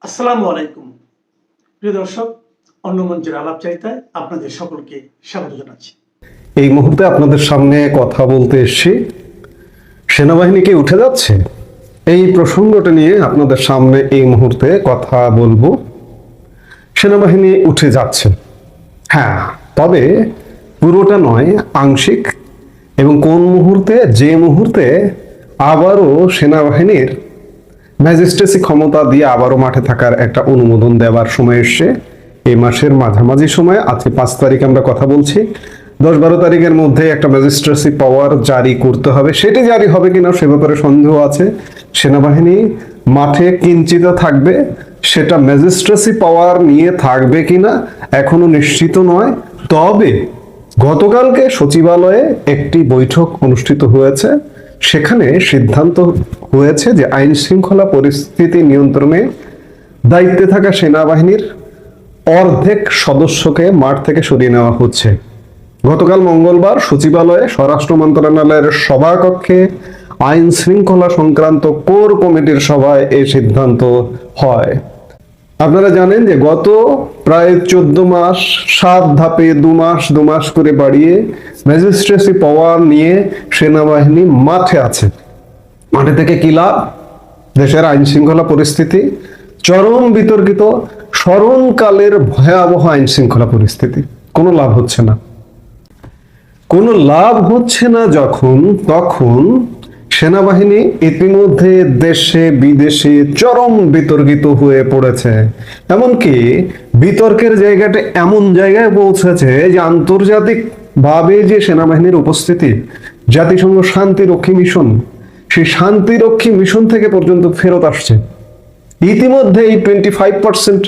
আসসালামু আলাইকুম প্রিয় দর্শক, অন্য মঞ্চের আলাপচারিতায় আপনাদের সকলকে স্বাগত জানাচ্ছি। এই মুহূর্তে আপনাদের সামনে কথা বলতে এসেছি। সেনাবাহিনী কি উঠে যাচ্ছে, এই প্রসঙ্গটা নিয়ে আপনাদের সামনে এই মুহূর্তে কথা বলবো। সেনাবাহিনী উঠে যাচ্ছে, হ্যাঁ, তবে পুরোটা নয়, আংশিক। এবং কোন মুহূর্তে, যে মুহূর্তে আবারও সেনাবাহিনীর ম্যাজিস্ট্রেসি ক্ষমতা দিয়ে আবারও মাঠে থাকার একটা অনুমোদন দেওয়ার সময় এসছে। এই মাসের মাঝামাঝি সময়, আজকে 5 তারিখ আমরা কথা বলছি, 10-12 তারিখের মধ্যে একটা ম্যাজিস্ট্রেসি পাওয়ার জারি করতে হবে। সেটি জারি হবে কিনা সে ব্যাপারে সন্দেহ আছে। সেনাবাহিনী মাঠে কিঞ্চিত থাকবে, সেটা ম্যাজিস্ট্রেসি পাওয়ার নিয়ে থাকবে কিনা এখনো নিশ্চিত নয়। তবে গতকালকে সচিবালয়ে একটি বৈঠক অনুষ্ঠিত হয়েছে, সেখানে সিদ্ধান্ত হয়েছে যে আইন শৃঙ্খলা পরিস্থিতি নিয়ন্ত্রণে দায়িত্বে থাকা সেনাবাহিনীর অর্ধেক সদস্যকে মাঠ থেকে সরিয়ে নেওয়া হচ্ছে। গতকাল মঙ্গলবার সচিবালয়ে স্বরাষ্ট্র মন্ত্রণালয়ের সভাকক্ষে আইন শৃঙ্খলা সংক্রান্ত কোর কমিটির সভায় এই সিদ্ধান্ত হয়। আপনারা জানেন যে গত প্রায় 14 মাস 7 ধাপে 2 মাস করে বাড়িয়ে ম্যাজিস্ট্রেসি পাওয়ার নিয়ে সেনাবাহিনী মাঠে আছে। মাঠে থেকে কি লাভ? দেশের আইন শৃঙ্খলা পরিস্থিতি চরম বিতর্কিত, স্মরণকালের ভয়াবহ আইন শৃঙ্খলা পরিস্থিতি, কোনো লাভ হচ্ছে না। কোনো লাভ হচ্ছে না তখন সেনাবাহিনী ইতিমধ্যে দেশে বিদেশে চরম বিতর্কিত হয়ে পড়েছে। এমনকি বিতর্কের জায়গাটা এমন জায়গায় পৌঁছেছে যে আন্তর্জাতিক ভাবে যে সেনাবাহিনীর উপস্থিতি, জাতিসংঘ শান্তিরক্ষী মিশন, সেই শান্তিরক্ষী মিশন থেকে পর্যন্ত ফেরত আসছে। ইতিমধ্যে এই 25%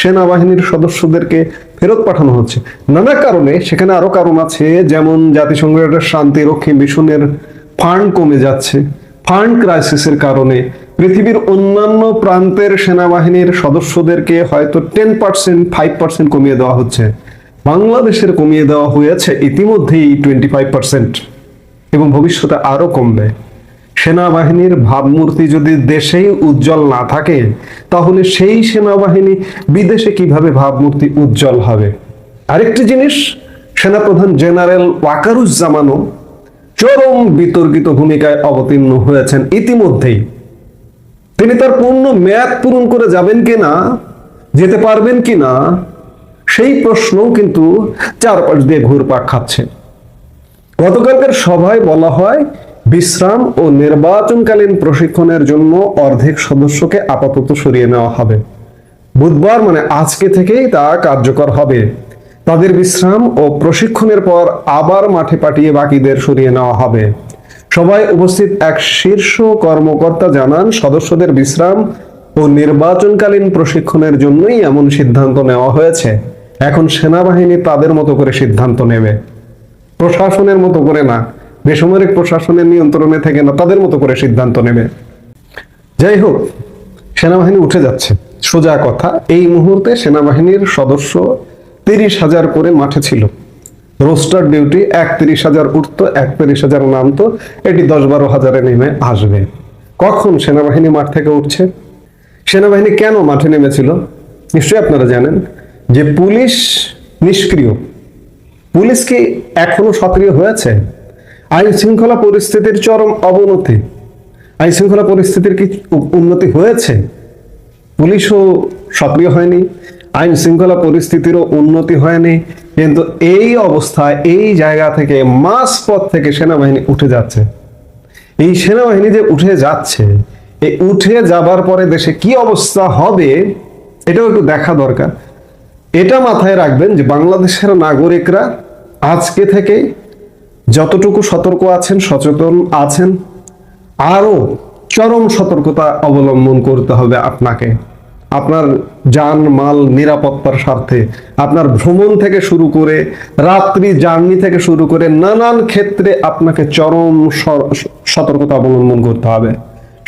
সেনাবাহিনীর সদস্যদেরকে ফেরত পাঠানো হচ্ছে নানা কারণে। সেখানে আরো কারণ আছে, যেমন জাতিসংঘের শান্তিরক্ষী মিশনের ফান্ড কমে যাচ্ছে। ফান্ড ক্রাইসিসের কারণে পৃথিবীর অন্যান্য প্রান্তের সেনাবাহিনীর সদস্যদেরকে হয়তো 10%, 5% কমিয়ে দেওয়া হচ্ছে। বাংলাদেশের কমিয়ে দেওয়া হয়েছে ইতিমধ্যেই 25% এবং ভবিষ্যতে আরো কমবে। সেনাবাহিনীর ভাবমূর্তি যদি দেশেই উজ্জ্বল না থাকে, তাহলে সেই সেনাবাহিনী বিদেশে কিভাবে ভাবমূর্তি উজ্জ্বল হবে? আরেকটি জিনিস, সেনাপ্রধান জেনারেল ওয়াকারুজ্জামানও চরম বিতর্কিত ভূমিকায় অবতীর্ণ হয়েছেন ইতিমধ্যেই। তিনি তার পূর্ণ মেয়াদ পূরণ করে যাবেন কিনা, যেতে পারবেন কিনা, সেই প্রশ্নও কিন্তু চারপাশ দিয়ে ঘুরপাক খাচ্ছে। গতকালকের সভায় বলা হয়, বিশ্রাম ও নির্বাচনকালীন প্রশিক্ষণের জন্য অর্ধেক সদস্যকে আপাতত সরিয়ে নেওয়া হবে। বুধবার মানে আজকে থেকেই তা কার্যকর হবে। তাদের বিশ্রাম ও প্রশিক্ষণের পর আবার মাঠে পাঠিয়ে বাকিদের সরিয়ে নেওয়া হবে। সভায় উপস্থিত এক শীর্ষ কর্মকর্তা জানান, সদস্যদের বিশ্রাম ও নির্বাচনকালীন প্রশিক্ষণের জন্যই এমন সিদ্ধান্ত নেওয়া হয়েছে। এখন সেনাবাহিনী তাদের মতো করে সিদ্ধান্ত নেবে, প্রশাসনের মতো করে না, বেসামরিক প্রশাসনের নিয়ন্ত্রণে থেকে না, তাদের মতো করে সিদ্ধান্ত নেবে। যাই হোক, সেনাবাহিনী উঠে যাচ্ছে, সোজা কথা। এই মুহূর্তে সেনাবাহিনীর সদস্য 30,000 করে মাঠে ছিল। রোস্টার ডিউটি 31,000 উঠতো, 31,000 নামতো, এটি 10-12 হাজারে নেমে আসবে। কখন সেনাবাহিনী মাঠ থেকে উঠছে? সেনাবাহিনী কেন মাঠে নেমেছিল নিশ্চয়ই আপনারা জানেন, যে পুলিশ নিষ্ক্রিয়। পুলিশ কি এখনো সক্রিয় হয়েছে? আইন শৃঙ্খলা পরিস্থিতির চরম অবনতি। আইন শৃঙ্খলা পরিস্থিতির কি উন্নতি হয়েছে? পুলিশও সক্রিয় হয়নি, আইন শৃঙ্খলা পরিস্থিতিরও উন্নতি হয়নি। কিন্তু এই অবস্থায়, এই জায়গা থেকে, মাঝপথ থেকে সেনাবাহিনী উঠে যাচ্ছে। এই সেনাবাহিনী যে উঠে যাচ্ছে, এই উঠে যাবার পরে দেশে কি অবস্থা হবে এটাও একটু দেখা দরকার। এটা মাথায় রাখবেন যে বাংলাদেশের নাগরিকরা আজকে থেকে যতটুকু সতর্ক আছেন, সচেতন আছেন, আরো চরম সতর্কতা অবলম্বন করতে হবে আপনাকে। আপনার যান মাল নিরাপত্তার স্বার্থে, আপনার ভ্রমণ থেকে শুরু করে, রাত্রি জার্নি থেকে শুরু করে, নানান ক্ষেত্রে আপনাকে চরম সতর্কতা অবলম্বন করতে হবে।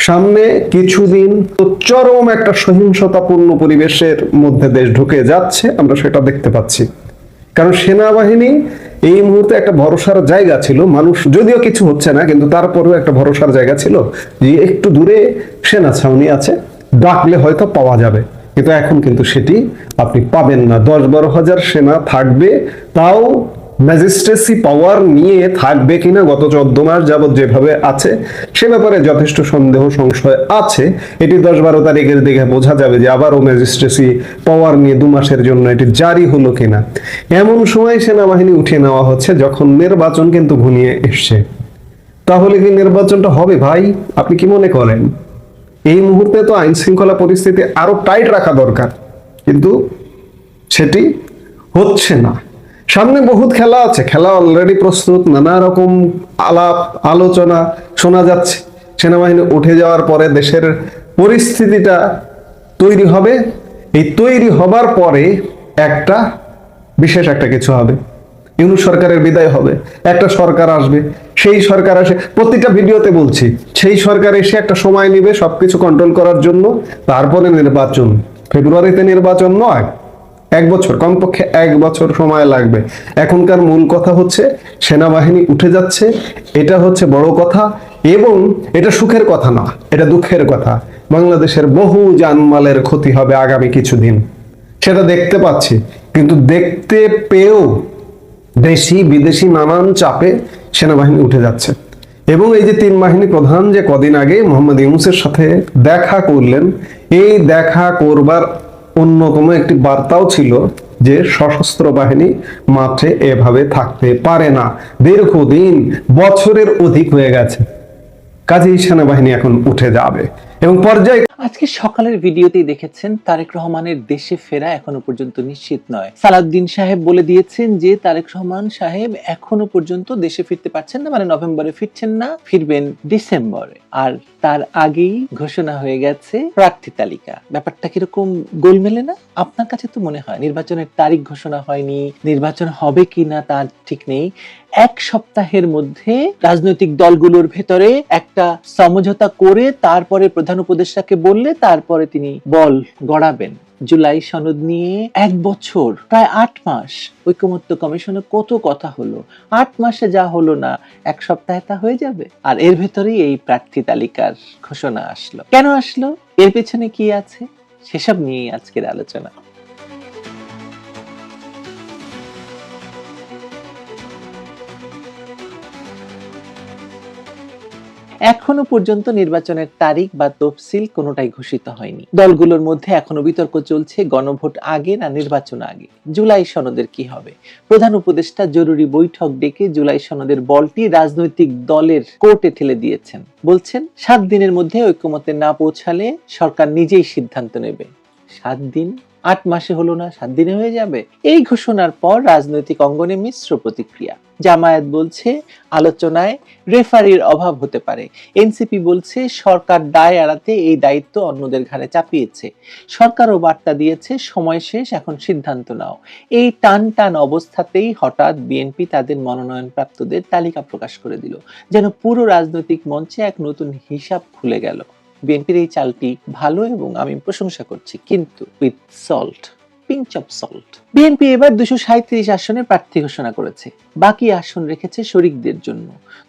সামনে কিছুদিন তো চরম একটা সহিংসতাপূর্ণ পরিবেশের মধ্যে দেশ ঢুকে যাচ্ছে, আমরা সেটা দেখতে পাচ্ছি। কারণ সেনাবাহিনী এই মুহূর্তে একটা ভরসার জায়গা ছিল। মানুষ, যদিও কিছু হচ্ছে না, কিন্তু তারপরেও একটা ভরসার জায়গা ছিল যে একটু দূরে সেনা ছাউনি আছে, ডাকলে হয়তো পাওয়া যাবে। কিন্তু এখন কিন্তু সেটি আপনি পাবেন না। 10-12 হাজার সেনা থাকবে, তাও ম্যাজিস্ট্রেসি পাওয়ার নিয়ে থাকবে কিনা গত 14 মাস যাবত যেভাবে আছে সে ব্যাপারে যথেষ্ট সন্দেহ সংশয় আছে। এটি 10-12 তারিখের দিকে বোঝা যাবে যে আবারও ম্যাজিস্ট্রেসি পাওয়ার নিয়ে 2 মাসের জন্য এটি জারি হলো কিনা। এমন সময় সেনাবাহিনী উঠিয়ে নেওয়া হচ্ছে যখন নির্বাচন কিন্তু ঘনিয়ে এসছে। তাহলে কি নির্বাচনটা হবে ভাই? আপনি কি মনে করেন? এই মুহূর্তে তো আইন শৃঙ্খলা পরিস্থিতি আরো টাইট রাখা দরকার, কিন্তু সেটি হচ্ছে না। সামনে বহুত খেলা আছে, খেলা অলরেডি প্রস্তুত, নানা রকম আলাপ আলোচনা শোনা যাচ্ছে। সেনাবাহিনী উঠে যাওয়ার পরে দেশের পরিস্থিতিটা তৈরি হবে, এই তৈরি হবার পরে একটা বিশেষ একটা কিছু হবে, ইউনূস সরকারের বিদায় হবে, একটা সরকার আসবে। সেই সরকার আসে, প্রতিটা ভিডিওতে বলছি, সেই সরকার এসে একটা সময় নেবে সবকিছু কন্ট্রোল করার জন্য, তারপরে নির্বাচন। ফেব্রুয়ারিতে নির্বাচন নয়, 1 বছর, কমপক্ষে 1 বছর সময় লাগবে। এখনকার মূল কথা হচ্ছে সেনাবাহিনী উঠে যাচ্ছে, এটা হচ্ছে বড় কথা, এবং এটা সুখের কথা না, এটা দুঃখের কথা। বাংলাদেশের বহু জানমালের ক্ষতি হবে আগামী কিছুদিন, সেটা দেখতে পাচ্ছি। কিন্তু দেখতে পেয়েও দেশি বিদেশি নানান চাপে সেনাবাহিনী উঠে যাচ্ছে। এবং এই যে 3 বাহিনী প্রধান যে কদিন আগে মোহাম্মদ ইউনূসের সাথে দেখা করলেন, এই দেখা করবার অন্যতম একটি বার্তাও ছিল যে সশস্ত্র বাহিনী মাঠে এভাবে থাকতে পারে না, দীর্ঘদিন বছরের অধিক হয়ে গেছে, কাজেই সেনাবাহিনী এখন উঠে যাবে। এবং পর্যায়ে আজকে সকালের ভিডিওতেই দেখেছেন তারেক রহমানের দেশে ফেরা এখনো পর্যন্ত নিশ্চিত নয়। সালাউদ্দিন সাহেব বলে দিয়েছেন যে তারেক রহমান সাহেব এখনো পর্যন্ত দেশে ফিরতে পারছেন না, মানে নভেম্বরে ফিরছেন না, ফিরবেন ডিসেম্বরে। আর তার আগেই ঘোষণা হয়ে গেছে প্রার্থী তালিকা। ব্যাপারটা কিরকম গোলমেলে না? আপনার কাছে তো মনে হয় নির্বাচনের তারিখ ঘোষণা হয়নি, নির্বাচন হবে কিনা তার ঠিক নেই। 1 সপ্তাহের মধ্যে রাজনৈতিক দলগুলোর ভেতরে একটা সমঝোতা করে তারপরে প্রধান উপদেষ্টাকে বললে তারপরে তিনি বল গড়াবেন। জুলাই সনদ নিয়ে 1 বছর, প্রায় 8 মাস ঐকমত্য কমিশনে কত কথা হলো, 8 মাসে যা হলো না 1 সপ্তাহে তা হয়ে যাবে। আর এর ভেতরেই এই প্রার্থী তালিকার ঘোষণা আসলো। কেন আসলো, এর পেছনে কি আছে, সেসব নিয়েই আজকের আলোচনা। এখনো পর্যন্ত নির্বাচনের তারিখ বা তফসিল কোনোটাই ঘোষিত হয়নি। দলগুলোর মধ্যে এখনো বিতর্ক চলছে গণভোট আগে না নির্বাচন আগে। জুলাই সনদের কি হবে? প্রধান উপদেষ্টা জরুরি বৈঠক ডেকে জুলাই সনদের বলটি রাজনৈতিক দলের কোর্টে ঠেলে দিয়েছেন। বলছেন 7 দিনের মধ্যে ঐকমত্যে না পৌঁছালে সরকার নিজেই সিদ্ধান্ত নেবে। 7 দিন? 8 মাসে হলো না, 7 দিনে হয়ে যাবে? এই ঘোষণার পর রাজনৈতিক অঙ্গনে মিশ্র প্রতিক্রিয়া। জামায়াত বলছে আলোচনায় রেফারির অভাব হতে পারে। এনসিপি বলছে সরকার দায় এড়াতে এই দায়িত্ব অন্যদের ঘাড়ে চাপিয়েছে। সরকারও বার্তা দিয়েছে সময় শেষ, এখন সিদ্ধান্ত নাও। এই টান অবস্থাতেই হঠাৎ বিএনপি তাদের মনোনয়ন প্রাপ্তদের তালিকা প্রকাশ করে দিল। যেন পুরো রাজনৈতিক মঞ্চে এক নতুন হিসাব খুলে গেল। বিএনপির এই চালটি ভালো এবং আমি প্রশংসা করছি, কিন্তু with salt, pinch of salt. BNP এবার 237 আসনে প্রার্থী ঘোষণা করেছে, বাকি আসন রেখেছে শরিকদের জন্য।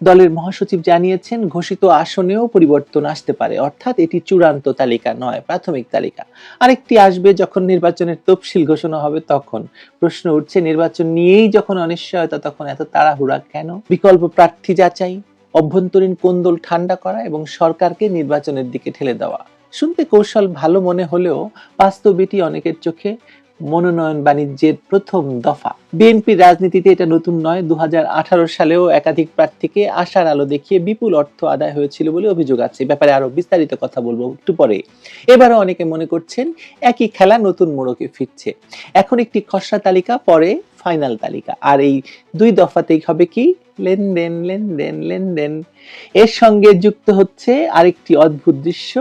দলের মহাসচিব জানিয়েছেন ঘোষিত আসনেও পরিবর্তন আসতে পারে, অর্থাৎ এটি চূড়ান্ত তালিকা নয়, প্রাথমিক তালিকা। আরেকটি আসবে যখন নির্বাচনের তফসিল ঘোষণা হবে তখন। প্রশ্ন উঠছে নির্বাচন নিয়েই যখন অনিশ্চয়তা, তখন এত তাড়াহুড়া কেন? বিকল্প প্রার্থী যাচাই, অভ্যন্তরীণ কোন্দল ঠান্ডা করা এবং সরকারকে নির্বাচনের দিকে ঠেলে দেওয়া। শুনতে কৌশল ভালো মনে হলেও বাস্তবে এটি অনেকের চোখে মনোনয়ন বাণিজ্যের প্রথম দফা। বিএনপির রাজনীতিতে এটা নতুন নয়। 2018 সালেও একাধিক প্রার্থীকে আশার আলো দেখিয়ে বিপুল অর্থ আদায় হয়েছিল বলে অভিযোগ আছে। ব্যাপারে আরো বিস্তারিত কথা বলবো একটু পরে। এবারও অনেকে মনে করছেন একই খেলা নতুন মোড়কে ফিরছে। এখন একটি খসড়া তালিকা, পরে ফাইনাল তালিকা, আর এই 2 দফাতেই হবে কি লেনদেন লেনদেন লেনদেন। এর সঙ্গে যুক্ত হচ্ছে আরেকটি অদ্ভুত দৃশ্য।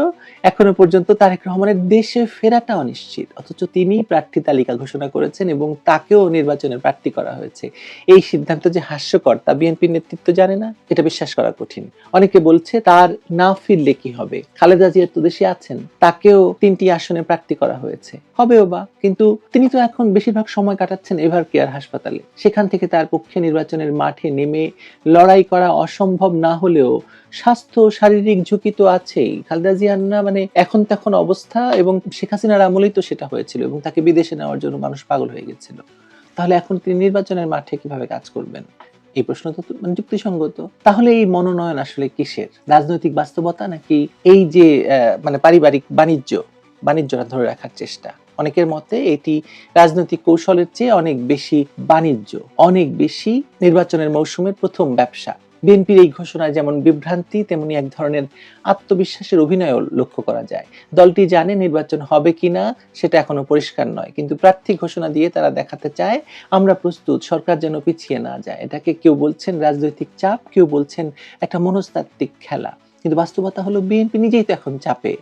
এখনো পর্যন্ত তারেক রহমানের দেশে ফেরাটা অনিশ্চিত, অথচ তিনি প্রার্থী তালিকা ঘোষণা করেছেন এবং তাকেও নির্বাচনের প্রার্থী করা হয়েছে। এই সিদ্ধান্ত যে হাস্যকর তা বিএনপির নেতৃত্ব জানে না, এটা বিশ্বাস করা কঠিন। অনেকে বলছে তার না ফিরলে কি হবে? খালেদা জিয়া তো দেশে আছেন, তাকেও 3টি আসনে প্রার্থী করা হয়েছে, হবেও বা, কিন্তু তিনি তো এখন বেশিরভাগ সময় কাটাচ্ছেন এভার কেয়ার হাসপাতালে। সেখান থেকে তার পক্ষে নির্বাচনের মাঠে নেমে লড়াই করা অসম্ভব না হলেও স্বাস্থ্য শারীরিক ঝুঁকি তো আছেই। খালেদা জিয়ার না মানে এখন তখন অবস্থা, এবং শেখ হাসিনার আমলেই তো সেটা হয়েছিল এবং তাকে বিদেশে নেওয়ার জন্য মানুষ পাগল হয়ে গেছিল। তাহলে এখন তিনি নির্বাচনের মাঠে কিভাবে কাজ করবেন? এই প্রশ্ন তো মানে যুক্তিসঙ্গত। তাহলে এই মনোনয়ন আসলে কিসের? রাজনৈতিক বাস্তবতা নাকি এই যে মানে পারিবারিক বাণিজ্যটা ধরে রাখার চেষ্টা? অনেকের মতে এটি রাজনৈতিক কৌশলের চেয়ে অনেক বেশি বাণিজ্য, অনেক বেশি নির্বাচনের মৌসুমের প্রথম ব্যবসা। বিএনপির এই ঘোষণায় যেমন বিভ্রান্তি, তেমনি এক ধরনের আত্মবিশ্বাসের অভিনয়ও লক্ষ্য করা যায়। দলটি জানে নির্বাচন হবে কিনা সেটা এখনো পরিষ্কার নয়, কিন্তু প্রার্থী ঘোষণা দিয়ে তারা দেখাতে চায় আমরা প্রস্তুত, সরকার যেন পিছিয়ে না যায়। এটাকে কেউ বলছেন রাজনৈতিক চাপ, কেউ বলছেন একটা মনস্তাত্ত্বিক খেলা। কিন্তু বাস্তবতা হলো বিএনপি নিজেই তো এখন চাপে।